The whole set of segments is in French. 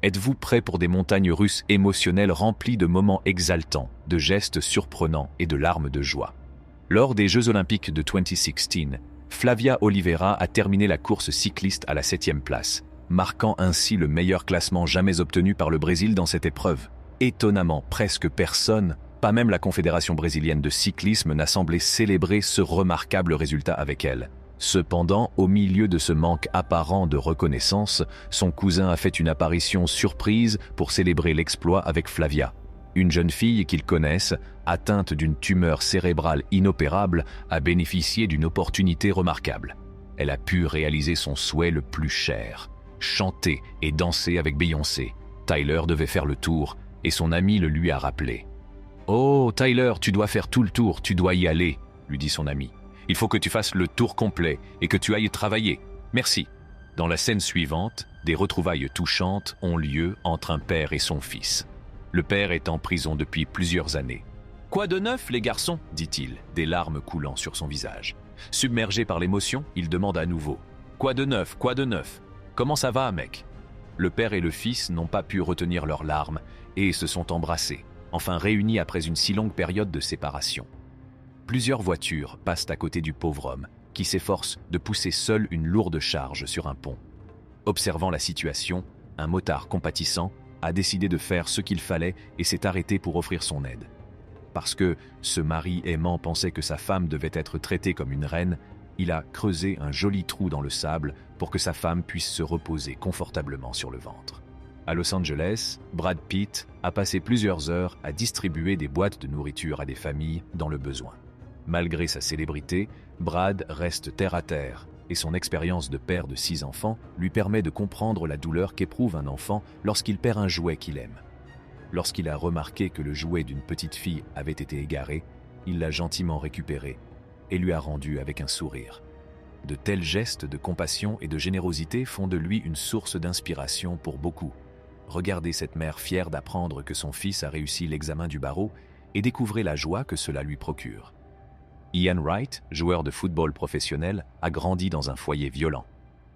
Êtes-vous prêt pour des montagnes russes émotionnelles remplies de moments exaltants, de gestes surprenants et de larmes de joie? Lors des Jeux Olympiques de 2016, Flavia Oliveira a terminé la course cycliste à la 7e place, marquant ainsi le meilleur classement jamais obtenu par le Brésil dans cette épreuve. Étonnamment, presque personne, pas même la Confédération brésilienne de cyclisme, n'a semblé célébrer ce remarquable résultat avec elle. Cependant, au milieu de ce manque apparent de reconnaissance, son cousin a fait une apparition surprise pour célébrer l'exploit avec Flavia. Une jeune fille qu'ils connaissent, atteinte d'une tumeur cérébrale inopérable, a bénéficié d'une opportunité remarquable. Elle a pu réaliser son souhait le plus cher, chanter et danser avec Beyoncé. Tyler devait faire le tour et son ami le lui a rappelé. « Oh, Tyler, tu dois faire tout le tour, tu dois y aller », lui dit son ami. « Il faut que tu fasses le tour complet et que tu ailles travailler. Merci. » Dans la scène suivante, des retrouvailles touchantes ont lieu entre un père et son fils. Le père est en prison depuis plusieurs années. « Quoi de neuf, les garçons ?» dit-il, des larmes coulant sur son visage. Submergé par l'émotion, il demande à nouveau. « Quoi de neuf? Quoi de neuf? Comment ça va, mec ?» Le père et le fils n'ont pas pu retenir leurs larmes et se sont embrassés, enfin réunis après une si longue période de séparation. Plusieurs voitures passent à côté du pauvre homme, qui s'efforce de pousser seul une lourde charge sur un pont. Observant la situation, un motard compatissant a décidé de faire ce qu'il fallait et s'est arrêté pour offrir son aide. Parce que ce mari aimant pensait que sa femme devait être traitée comme une reine, il a creusé un joli trou dans le sable pour que sa femme puisse se reposer confortablement sur le ventre. À Los Angeles, Brad Pitt a passé plusieurs heures à distribuer des boîtes de nourriture à des familles dans le besoin. Malgré sa célébrité, Brad reste terre à terre et son expérience de père de 6 enfants lui permet de comprendre la douleur qu'éprouve un enfant lorsqu'il perd un jouet qu'il aime. Lorsqu'il a remarqué que le jouet d'une petite fille avait été égaré, il l'a gentiment récupéré et lui a rendu avec un sourire. De tels gestes de compassion et de générosité font de lui une source d'inspiration pour beaucoup. Regardez cette mère fière d'apprendre que son fils a réussi l'examen du barreau et découvrez la joie que cela lui procure. Ian Wright, joueur de football professionnel, a grandi dans un foyer violent.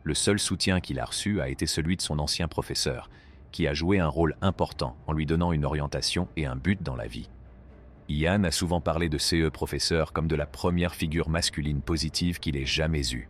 Le seul soutien qu'il a reçu a été celui de son ancien professeur, qui a joué un rôle important en lui donnant une orientation et un but dans la vie. Ian a souvent parlé de ce professeur comme de la première figure masculine positive qu'il ait jamais eue.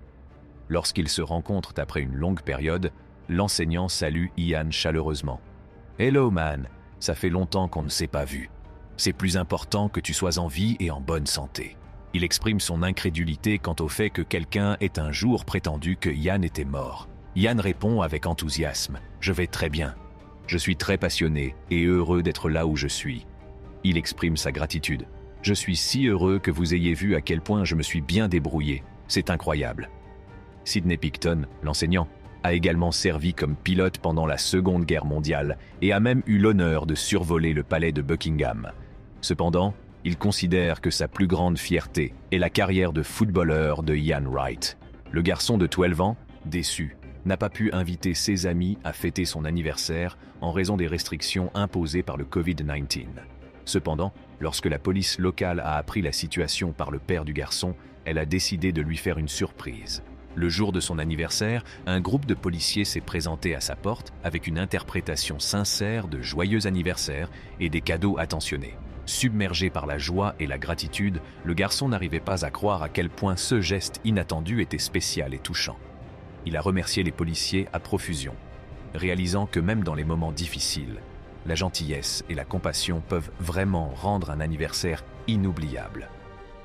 Lorsqu'ils se rencontrent après une longue période, l'enseignant salue Ian chaleureusement. « Hello man, ça fait longtemps qu'on ne s'est pas vu. C'est plus important que tu sois en vie et en bonne santé. » Il exprime son incrédulité quant au fait que quelqu'un ait un jour prétendu que Ian était mort. Ian répond avec enthousiasme « Je vais très bien. Je suis très passionné et heureux d'être là où je suis. » Il exprime sa gratitude. « Je suis si heureux que vous ayez vu à quel point je me suis bien débrouillé. C'est incroyable. » Sidney Picton, l'enseignant, a également servi comme pilote pendant la Seconde Guerre mondiale et a même eu l'honneur de survoler le palais de Buckingham. Cependant, il considère que sa plus grande fierté est la carrière de footballeur de Ian Wright. Le garçon de 12 ans, déçu, n'a pas pu inviter ses amis à fêter son anniversaire en raison des restrictions imposées par le Covid-19. Cependant, lorsque la police locale a appris la situation par le père du garçon, elle a décidé de lui faire une surprise. Le jour de son anniversaire, un groupe de policiers s'est présenté à sa porte avec une interprétation sincère de joyeux anniversaire et des cadeaux attentionnés. Submergé par la joie et la gratitude, le garçon n'arrivait pas à croire à quel point ce geste inattendu était spécial et touchant. Il a remercié les policiers à profusion, réalisant que même dans les moments difficiles, la gentillesse et la compassion peuvent vraiment rendre un anniversaire inoubliable.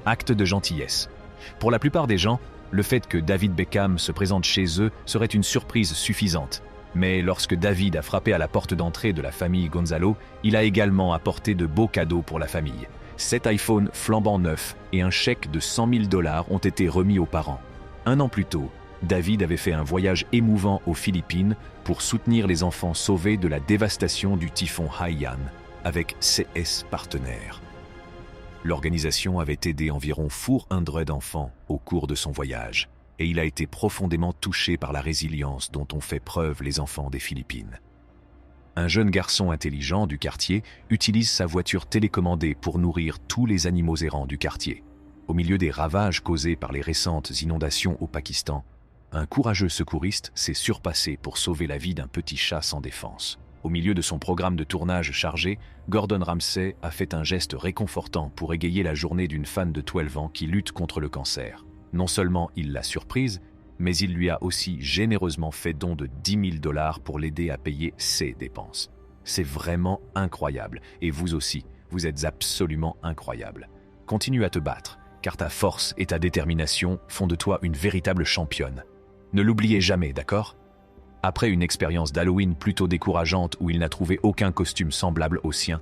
Acte de gentillesse. Pour la plupart des gens, le fait que David Beckham se présente chez eux serait une surprise suffisante. Mais lorsque David a frappé à la porte d'entrée de la famille Gonzalo, il a également apporté de beaux cadeaux pour la famille. 7 iPhones flambant neufs et un chèque de $100 000 ont été remis aux parents. 1 an plus tôt, David avait fait un voyage émouvant aux Philippines pour soutenir les enfants sauvés de la dévastation du typhon Haiyan avec CS Partenaires. L'organisation avait aidé environ 400 enfants au cours de son voyage, et il a été profondément touché par la résilience dont ont fait preuve les enfants des Philippines. Un jeune garçon intelligent du quartier utilise sa voiture télécommandée pour nourrir tous les animaux errants du quartier. Au milieu des ravages causés par les récentes inondations au Pakistan, un courageux secouriste s'est surpassé pour sauver la vie d'un petit chat sans défense. Au milieu de son programme de tournage chargé, Gordon Ramsay a fait un geste réconfortant pour égayer la journée d'une fan de 12 ans qui lutte contre le cancer. Non seulement il l'a surprise, mais il lui a aussi généreusement fait don de $10 000 pour l'aider à payer ses dépenses. C'est vraiment incroyable, et vous aussi, vous êtes absolument incroyable. Continue à te battre, car ta force et ta détermination font de toi une véritable championne. Ne l'oubliez jamais, d'accord ? Après une expérience d'Halloween plutôt décourageante où il n'a trouvé aucun costume semblable au sien,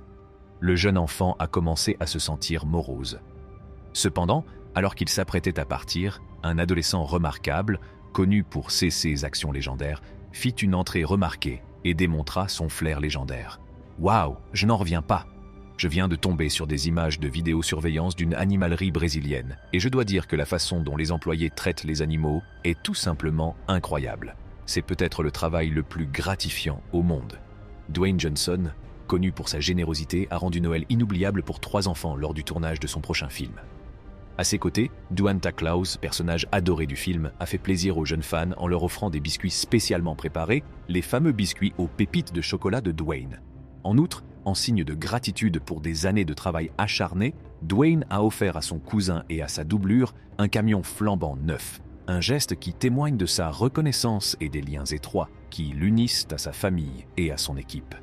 le jeune enfant a commencé à se sentir morose. Cependant, alors qu'il s'apprêtait à partir, un adolescent remarquable, connu pour ses actions légendaires, fit une entrée remarquée et démontra son flair légendaire. Waouh, je n'en reviens pas! Je viens de tomber sur des images de vidéosurveillance d'une animalerie brésilienne, et je dois dire que la façon dont les employés traitent les animaux est tout simplement incroyable. C'est peut-être le travail le plus gratifiant au monde. Dwayne Johnson, connu pour sa générosité, a rendu Noël inoubliable pour 3 enfants lors du tournage de son prochain film. À ses côtés, Duanta Claus, personnage adoré du film, a fait plaisir aux jeunes fans en leur offrant des biscuits spécialement préparés, les fameux biscuits aux pépites de chocolat de Dwayne. En outre, en signe de gratitude pour des années de travail acharné, Dwayne a offert à son cousin et à sa doublure un camion flambant neuf. Un geste qui témoigne de sa reconnaissance et des liens étroits qui l'unissent à sa famille et à son équipe.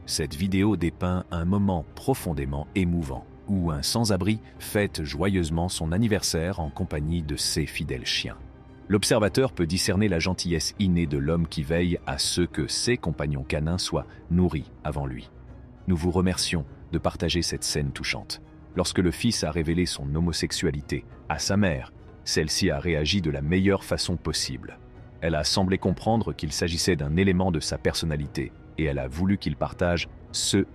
Cette vidéo dépeint un moment profondément émouvant où un sans-abri fête joyeusement son anniversaire en compagnie de ses fidèles chiens. L'observateur peut discerner la gentillesse innée de l'homme qui veille à ce que ses compagnons canins soient nourris avant lui. Nous vous remercions de partager cette scène touchante. Lorsque le fils a révélé son homosexualité à sa mère, celle-ci a réagi de la meilleure façon possible. Elle a semblé comprendre qu'il s'agissait d'un élément de sa personnalité et elle a voulu qu'il partage ce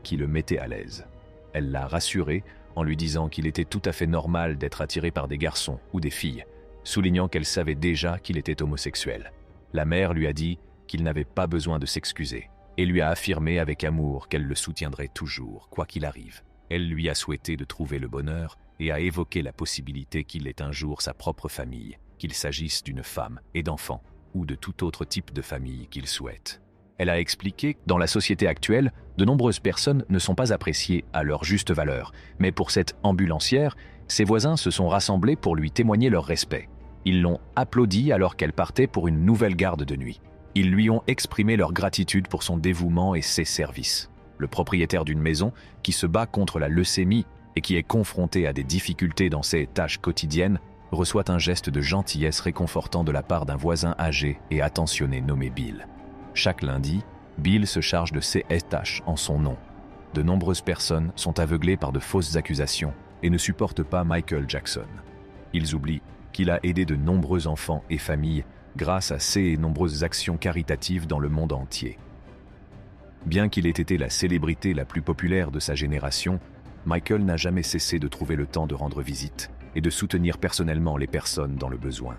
qui le mettait à l'aise. Elle l'a rassuré en lui disant qu'il était tout à fait normal d'être attiré par des garçons ou des filles, soulignant qu'elle savait déjà qu'il était homosexuel. La mère lui a dit qu'il n'avait pas besoin de s'excuser et lui a affirmé avec amour qu'elle le soutiendrait toujours, quoi qu'il arrive. Elle lui a souhaité de trouver le bonheur et a évoqué la possibilité qu'il ait un jour sa propre famille, qu'il s'agisse d'une femme et d'enfants ou de tout autre type de famille qu'il souhaite. Elle a expliqué que dans la société actuelle, de nombreuses personnes ne sont pas appréciées à leur juste valeur, mais pour cette ambulancière, ses voisins se sont rassemblés pour lui témoigner leur respect. Ils l'ont applaudi alors qu'elle partait pour une nouvelle garde de nuit. Ils lui ont exprimé leur gratitude pour son dévouement et ses services. Le propriétaire d'une maison qui se bat contre la leucémie et qui est confronté à des difficultés dans ses tâches quotidiennes reçoit un geste de gentillesse réconfortant de la part d'un voisin âgé et attentionné nommé Bill. Chaque lundi, Bill se charge de ses tâches en son nom. De nombreuses personnes sont aveuglées par de fausses accusations et ne supportent pas Michael Jackson. Ils oublient qu'il a aidé de nombreux enfants et familles grâce à ses nombreuses actions caritatives dans le monde entier. Bien qu'il ait été la célébrité la plus populaire de sa génération, Michael n'a jamais cessé de trouver le temps de rendre visite et de soutenir personnellement les personnes dans le besoin.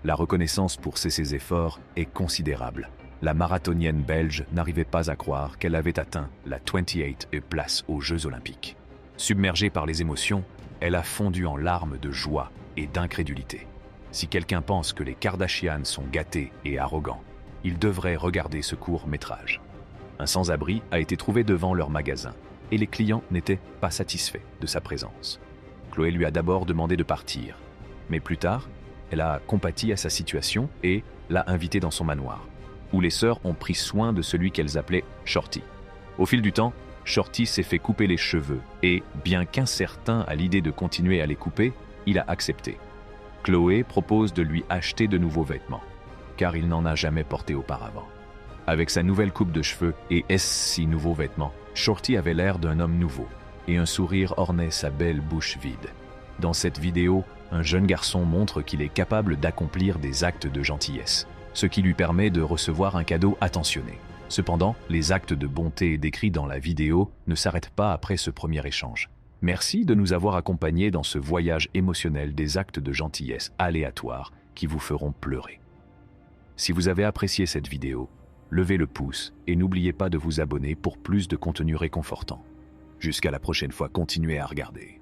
La reconnaissance pour ses efforts est considérable. La marathonienne belge n'arrivait pas à croire qu'elle avait atteint la 28e place aux Jeux Olympiques. Submergée par les émotions, elle a fondu en larmes de joie et d'incrédulité. Si quelqu'un pense que les Kardashians sont gâtés et arrogants, il devrait regarder ce court-métrage. Un sans-abri a été trouvé devant leur magasin et les clients n'étaient pas satisfaits de sa présence. Chloé lui a d'abord demandé de partir, mais plus tard, elle a compati à sa situation et l'a invité dans son manoir, où les sœurs ont pris soin de celui qu'elles appelaient Shorty. Au fil du temps, Shorty s'est fait couper les cheveux et, bien qu'incertain à l'idée de continuer à les couper, il a accepté. Chloé propose de lui acheter de nouveaux vêtements, car il n'en a jamais porté auparavant. Avec sa nouvelle coupe de cheveux et ses nouveaux vêtements, Shorty avait l'air d'un homme nouveau, et un sourire ornait sa belle bouche vide. Dans cette vidéo, un jeune garçon montre qu'il est capable d'accomplir des actes de gentillesse, ce qui lui permet de recevoir un cadeau attentionné. Cependant, les actes de bonté décrits dans la vidéo ne s'arrêtent pas après ce premier échange. Merci de nous avoir accompagnés dans ce voyage émotionnel des actes de gentillesse aléatoires qui vous feront pleurer. Si vous avez apprécié cette vidéo, levez le pouce et n'oubliez pas de vous abonner pour plus de contenu réconfortant. Jusqu'à la prochaine fois, continuez à regarder.